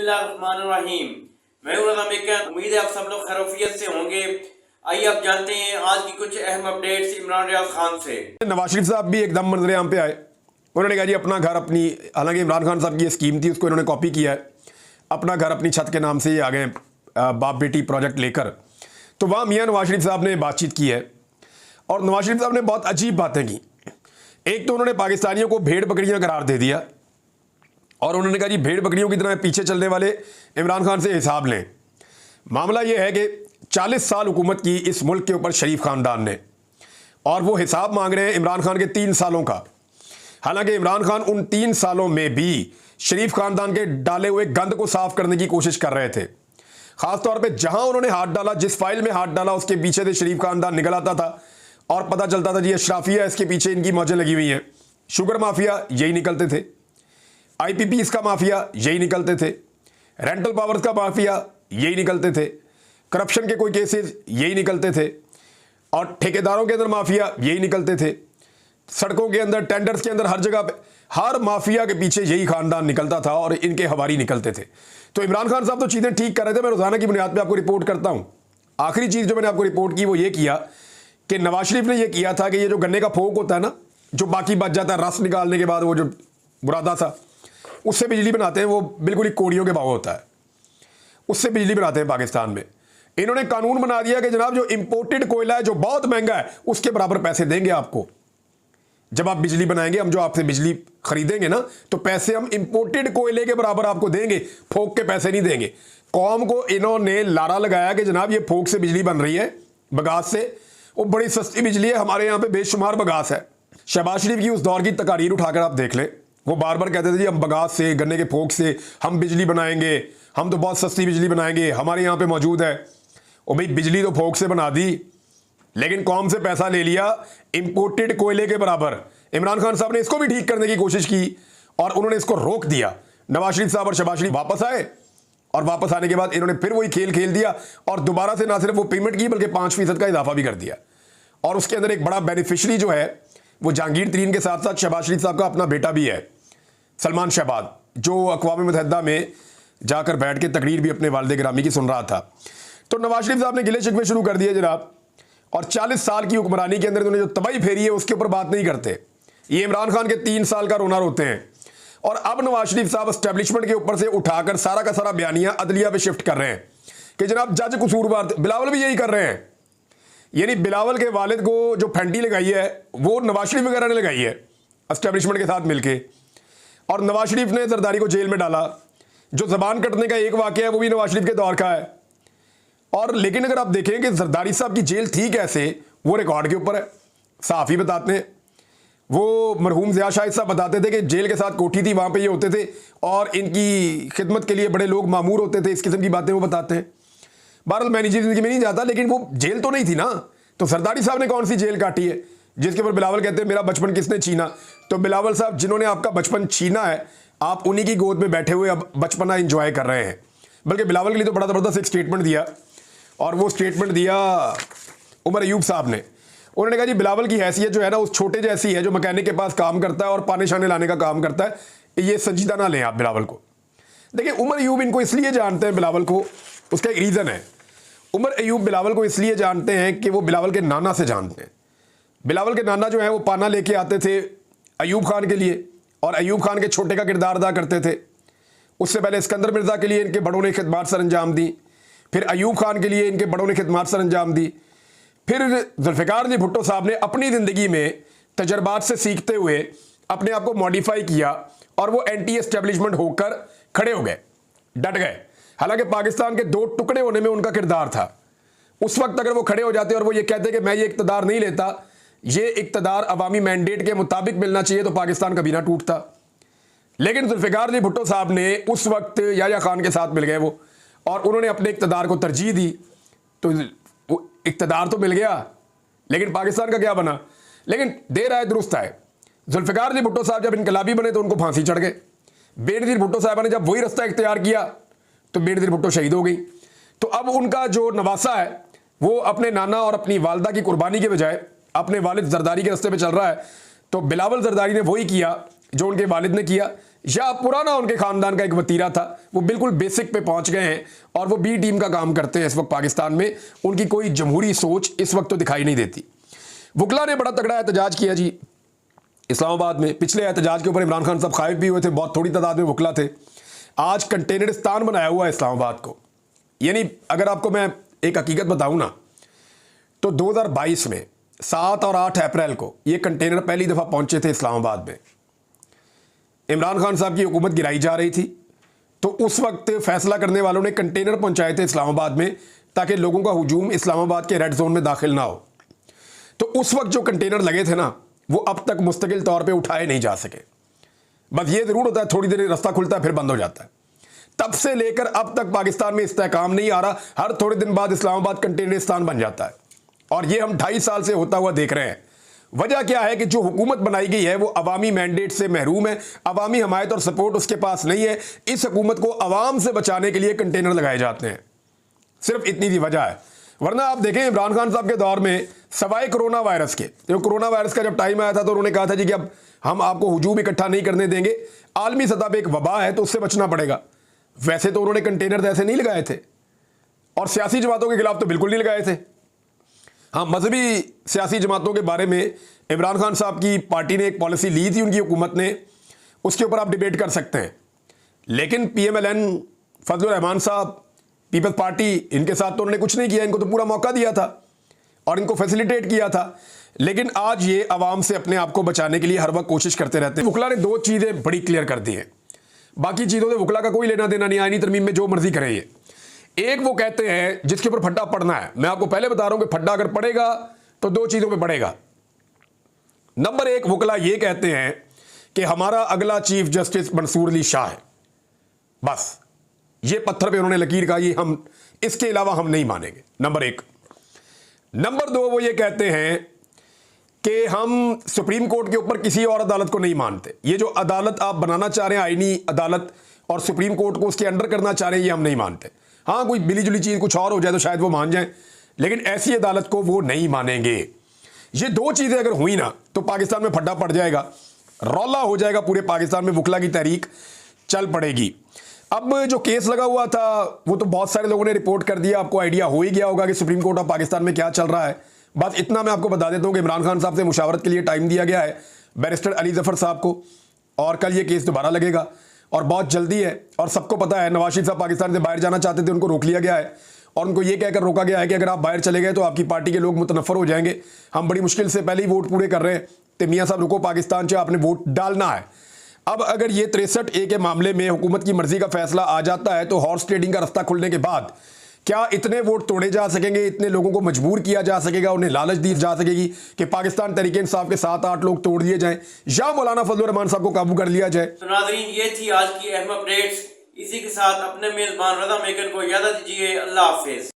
बिस्मिल्लाहिर्रहमानिर्रहीम। मैं हूं रज़ा मेकर। उम्मीद है आप सब लोग खैरियत से होंगे। आइए आप जानते हैं आज की कुछ अहम अपडेट्स इमरान रियाज खान से। नवाज शरीफ साहब भी एकदम मंजर आम पे आए। उन्होंने कहा जी अपना घर अपनी, हालांकि इमरान खान साहब की ये स्कीम थी उसको इन्होंने कॉपी किया है, अपना घर अपनी छत के नाम से ये आ गए बाप बेटी प्रोजेक्ट लेकर। तो वहाँ मियाँ नवाज शरीफ साहब ने बातचीत की है और नवाज शरीफ साहब ने बहुत अजीब बातें की। एक तो उन्होंने पाकिस्तानियों को भेड़ बकरियाँ करार दे दिया और उन्होंने कहा जी भेड़ बकरियों की तरह पीछे चलने वाले इमरान खान से हिसाब लें। मामला ये है कि 40 साल हुकूमत की इस मुल्क के ऊपर शरीफ खानदान ने, और वो हिसाब मांग रहे हैं इमरान खान के 3 सालों का। हालांकि इमरान खान उन 3 सालों में भी शरीफ खानदान के डाले हुए गंद को साफ करने की कोशिश कर रहे थे। खासतौर पे जहां उन्होंने हाथ डाला, जिस फाइल में हाथ डाला उसके पीछे से शरीफ खानदान निकल आता था और पता चलता था जी अशराफिया इसके पीछे इनकी मौजें लगी हुई हैं। शुगर माफिया यही निकलते थे, IPPs का माफिया यही निकलते थे, रेंटल पावर्स का माफिया यही निकलते थे, करप्शन के कोई केसेस यही निकलते थे और ठेकेदारों के अंदर माफिया यही निकलते थे। सड़कों के अंदर, टेंडर्स के अंदर, हर जगह पे हर माफिया के पीछे यही खानदान निकलता था और इनके हवारी निकलते थे। तो इमरान खान साहब तो चीज़ें ठीक कर रहे थे। मैं रोजाना की बुनियाद पर आपको रिपोर्ट करता हूँ। आखिरी चीज़ जो मैंने आपको रिपोर्ट की वो ये किया कि नवाज शरीफ ने यह किया था कि ये जो गन्ने का फोक होता है ना, जो बाकी बच जाता है रस निकालने के बाद, वो जो बुरादा सा, उससे बिजली बनाते हैं, वो बिल्कुल ही कोड़ियों के भाव होता है, उससे बिजली बनाते हैं पाकिस्तान में। इन्होंने कानून बना दिया कि जनाब जो इंपोर्टेड कोयला है जो बहुत महंगा है उसके बराबर पैसे देंगे आपको। जब आप बिजली बनाएंगे, हम जो आपसे बिजली खरीदेंगे ना, तो पैसे हम इंपोर्टेड कोयले के बराबर आपको देंगे, फोक के पैसे नहीं देंगे। कौम को इन्होंने लारा लगाया कि जनाब ये फोक से बिजली बन रही है, बगास से, वो बड़ी सस्ती बिजली है, हमारे यहाँ पे बेशुमार बगास है। शहबाज शरीफ की उस दौर की तकारीर उठाकर आप देख लें, वो बार बार कहते थे जी हम बगास से, गन्ने के फोक से हम बिजली बनाएंगे, हम तो बहुत सस्ती बिजली बनाएंगे, हमारे यहाँ पे मौजूद है। और भाई बिजली तो फोक से बना दी, लेकिन कौम से पैसा ले लिया इंपोर्टेड कोयले के बराबर। इमरान खान साहब ने इसको भी ठीक करने की कोशिश की और उन्होंने इसको रोक दिया। नवाज शरीफ साहब और शहबाज शरीफ वापस आए और वापस आने के बाद इन्होंने फिर वही खेल खेल दिया और दोबारा से ना सिर्फ वो पेमेंट की बल्कि 5% का इजाफा भी कर दिया। और उसके अंदर एक बड़ा बेनिफिशरी जो है वो जहांगीर तरीन के साथ साथ शहबाज शरीफ साहब का अपना बेटा भी है, सलमान शहबाज, जो अक़वाम मुत्तहिदा में जाकर बैठ के तकरीर भी अपने वालिद गिरामी की सुन रहा था। तो नवाज शरीफ साहब ने गिले शिकवे शुरू कर दिए जनाब, और 40 साल की हुक्मरानी के अंदर उन्होंने जो तबाही फेरी है उसके ऊपर बात नहीं करते। ये इमरान खान के 3 साल का रोना रोते हैं। और अब नवाज शरीफ साहब एस्टेब्लिशमेंट के ऊपर से उठाकर सारा का सारा बयानिया अदलिया पे शिफ्ट कर रहे हैं कि जनाब जज कसूरवार थे। बिलावल भी यही कर रहे हैं, यानी बिलावल के वालिद को जो फेंटी लगाई है वो नवाज शरीफ वगैरह ने लगाई है एस्टेब्लिशमेंट के साथ मिलके। और नवाज शरीफ ने जरदारी को जेल में डाला। जो जबान कटने का एक वाकया है वो भी नवाज शरीफ के दौर का है। और लेकिन अगर आप देखें कि जरदारी साहब की जेल थी कैसे, वो रिकॉर्ड के ऊपर है, सहाफ़ी बताते हैं। वो मरहूम ज़िया शाहिद साहब बताते थे कि जेल के साथ कोठी थी, वहाँ पे ये होते थे और इनकी खिदमत के लिए बड़े लोग मामूर होते थे। इस किस्म की बातें वो बताते हैं। बहरहाल मैं निजी जिंदगी में नहीं जाता, लेकिन वो जेल तो नहीं थी ना। तो जरदारी साहब ने कौन सी जेल काटी है जिसके ऊपर बिलावल कहते हैं मेरा बचपन किसने छीना? तो बिलावल साहब जिन्होंने आपका बचपन छीना है, आप उन्हीं की गोद में बैठे हुए अब बचपना इंजॉय कर रहे हैं। बल्कि बिलावल के लिए तो बड़ा ज़बरदस्त एक स्टेटमेंट दिया, और वो स्टेटमेंट दिया उमर अयूब साहब ने। उन्होंने कहा जी बिलावल की हैसियत जो है ना उस छोटे जैसी है जो मैकेनिक के पास काम करता है और पाने शाने लाने का काम करता है, ये संजीदा ना लें आप बिलावल को। देखिए उमर अयूब इनको इसलिए जानते हैं बिलावल को, उसका एक रीज़न है। उमर अयूब बिलावल को इसलिए जानते हैं कि वो बिलावल के नाना से जानते हैं। बिलावल के नाना जो है वो पाना लेके आते थे अयूब खान के लिए और अयूब खान के छोटे का किरदार अदा करते थे। उससे पहले सिकंदर मिर्ज़ा के लिए इनके बड़ों ने खिदमत सर अंजाम दी, फिर अयूब खान के लिए इनके बड़ों ने खिदमत सर अंजाम दी। फिर जुल्फ़िकार अली भुट्टो साहब ने अपनी ज़िंदगी में तजर्बात से सीखते हुए अपने आप को मॉडिफाई किया और वो एंटी एस्टेब्लिशमेंट होकर खड़े हो गए, डट गए। हालांकि पाकिस्तान के 2 टुकड़े होने में उनका किरदार था। उस वक्त अगर वो खड़े हो जाते और वो ये कहते कि मैं ये इक़्तिदार नहीं लेता, ये इक़्तिदार अवामी मैंडेट के मुताबिक मिलना चाहिए, तो पाकिस्तान कभी ना टूटता। लेकिन जुल्फ़िकार अली भुट्टो साहब ने उस वक्त याह्या खान के साथ मिल गए वो, और उन्होंने अपने इक़्तिदार को तरजीह दी। तो वो इक़्तिदार तो मिल गया, लेकिन पाकिस्तान का क्या बना? लेकिन देर आए दुरुस्त आए। जुल्फ़िकार अली भुट्टो साहब जब इनकलाबी बने तो उनको फांसी चढ़ गए। बेनज़ीर भुट्टो साहबा ने जब वही रास्ता इख्तियार किया तो बेनज़ीर भुट्टो शहीद हो गई। तो अब उनका जो नवासा है वो अपने नाना और अपनी वालदा की कुर्बानी के बजाय अपने वालिद जरदारी के रास्ते पे चल रहा है। तो बिलावल जरदारी ने वही किया जो उनके वालिद ने किया, या पुराना उनके खानदान का एक वतीरा था, वो बिल्कुल बेसिक पे पहुंच गए हैं और वो बी टीम का काम करते हैं इस वक्त पाकिस्तान में। उनकी कोई जमहूरी सोच इस वक्त तो दिखाई नहीं देती। वकला ने बड़ा तगड़ा एहतजाज किया जी इस्लामाबाद में। पिछले एहतजाज के ऊपर इमरान खान साहब खाइफ भी हुए थे, बहुत थोड़ी तादाद में वकला थे। आज कंटेनरिस्तान बनाया हुआ है इस्लामाबाद को। यानी अगर आपको मैं एक हकीकत बताऊं ना, तो 2022 में 7 और 8 अप्रैल को ये कंटेनर पहली दफ़ा पहुंचे थे इस्लामाबाद में। इमरान खान साहब की हुकूमत गिराई जा रही थी, तो उस वक्त फैसला करने वालों ने कंटेनर पहुंचाए थे इस्लामाबाद में ताकि लोगों का हुजूम इस्लामाबाद के रेड जोन में दाखिल ना हो। तो उस वक्त जो कंटेनर लगे थे ना, वो अब तक मुस्तकिल तौर पे उठाए नहीं जा सके। बस ये ज़रूर होता है थोड़ी देर रास्ता खुलता है फिर बंद हो जाता है। तब से लेकर अब तक पाकिस्तान में इस्तेहकाम नहीं आ रहा। हर थोड़े दिन बाद इस्लामाबाद कंटेनरिस्तान बन जाता है और ये हम 2.5 साल से होता हुआ देख रहे हैं। वजह क्या है कि जो हुकूमत बनाई गई है वो अवामी मैंडेट से महरूम है, अवामी हमायत और सपोर्ट उसके पास नहीं है। इस हुकूमत को अवाम से बचाने के लिए कंटेनर लगाए जाते हैं, सिर्फ इतनी सी वजह है। वरना आप देखें इमरान खान साहब के दौर में सवाए कोरोना वायरस के, जो कोरोना वायरस का जब टाइम आया था तो उन्होंने कहा था जी कि अब हम आपको हुजूम इकट्ठा नहीं करने देंगे, आलमी सतह पे एक वबा है तो उससे बचना पड़ेगा। वैसे तो उन्होंने कंटेनर ऐसे नहीं लगाए थे और सियासी जमातों के खिलाफ तो बिल्कुल नहीं लगाए थे। हाँ, मजहबी सियासी जमातों के बारे में इमरान खान साहब की पार्टी ने एक पॉलिसी ली थी उनकी हुकूमत ने, उसके ऊपर आप डिबेट कर सकते हैं। लेकिन PMLN फजलुर रहमान साहब, पीपल्स पार्टी, इनके साथ तो उन्होंने कुछ नहीं किया। इनको तो पूरा मौका दिया था और इनको फैसिलिटेट किया था। लेकिन आज ये अवाम से अपने आप को बचाने के लिए हर वक्त कोशिश करते रहते हैं। वकला ने 2 चीज़ें बड़ी क्लियर कर दी हैं, बाकी चीज़ों से वकला का कोई लेना देना नहीं। आईनी तरमीम में जो मर्जी करें ये। एक वो कहते हैं जिसके ऊपर फड्डा पड़ना है। मैं आपको पहले बता रहा हूं कि फड्डा अगर पड़ेगा तो 2 चीज़ों पे पड़ेगा। नंबर 1, वकला ये कहते हैं कि हमारा अगला चीफ जस्टिस मंसूर अली शाह है। बस ये पत्थर पे उन्होंने लकीर का, ये हम इसके अलावा हम नहीं मानेंगे। नंबर 1। नंबर 2, वो ये कहते हैं कि हम सुप्रीम कोर्ट के ऊपर किसी और अदालत को नहीं मानते। ये जो अदालत आप बनाना चाह रहे हैं, आईनी अदालत, और सुप्रीम कोर्ट को उसके अंडर करना चाह रहे हैं, ये हम नहीं मानते। हाँ, कोई मिली जुली चीज़ कुछ और हो जाए तो शायद वो मान जाए, लेकिन ऐसी अदालत को वो नहीं मानेंगे। ये 2 चीज़ें अगर हुई ना तो पाकिस्तान में फड्डा पड़ जाएगा, रौला हो जाएगा पूरे पाकिस्तान में, वकला की तहरीक चल पड़ेगी। अब जो केस लगा हुआ था वो तो बहुत सारे लोगों ने रिपोर्ट कर दिया, आपको आइडिया हो ही गया होगा कि सुप्रीम कोर्ट ऑफ पाकिस्तान में क्या चल रहा है। बस इतना मैं आपको बता देता हूं कि इमरान खान साहब से मुशावरत के लिए टाइम दिया गया है बैरिस्टर अली जफर साहब को, और कल ये केस दोबारा लगेगा और बहुत जल्दी है। और सबको पता है नवाज शरीफ साहब पाकिस्तान से बाहर जाना चाहते थे, उनको रोक लिया गया है और उनको ये कहकर रोका गया है कि अगर आप बाहर चले गए तो आपकी पार्टी के लोग मुतनफ़र हो जाएंगे। हम बड़ी मुश्किल से पहले ही वोट पूरे कर रहे हैं, तो मियाँ साहब रुको, पाकिस्तान से आपने वोट डालना है। अब अगर ये 63A के मामले में हुकूमत की मर्जी का फैसला आ जाता है तो हॉर्स ट्रेडिंग का रास्ता खुलने के बाद क्या इतने वोट तोड़े जा सकेंगे, इतने लोगों को मजबूर किया जा सकेगा, उन्हें लालच दी जा सकेगी कि पाकिस्तान तहरीक इंसाफ के 7-8 लोग तोड़ दिए जाएं या मौलाना फजलुर रहमान साहब को काबू कर लिया जाए। तो नाज़रीन, ये थी आज की अहम अपडेट्स। इसी के साथ अपने मेजबान रज़ा मेकन को इजाज़त दीजिए। अल्लाह हाफिज।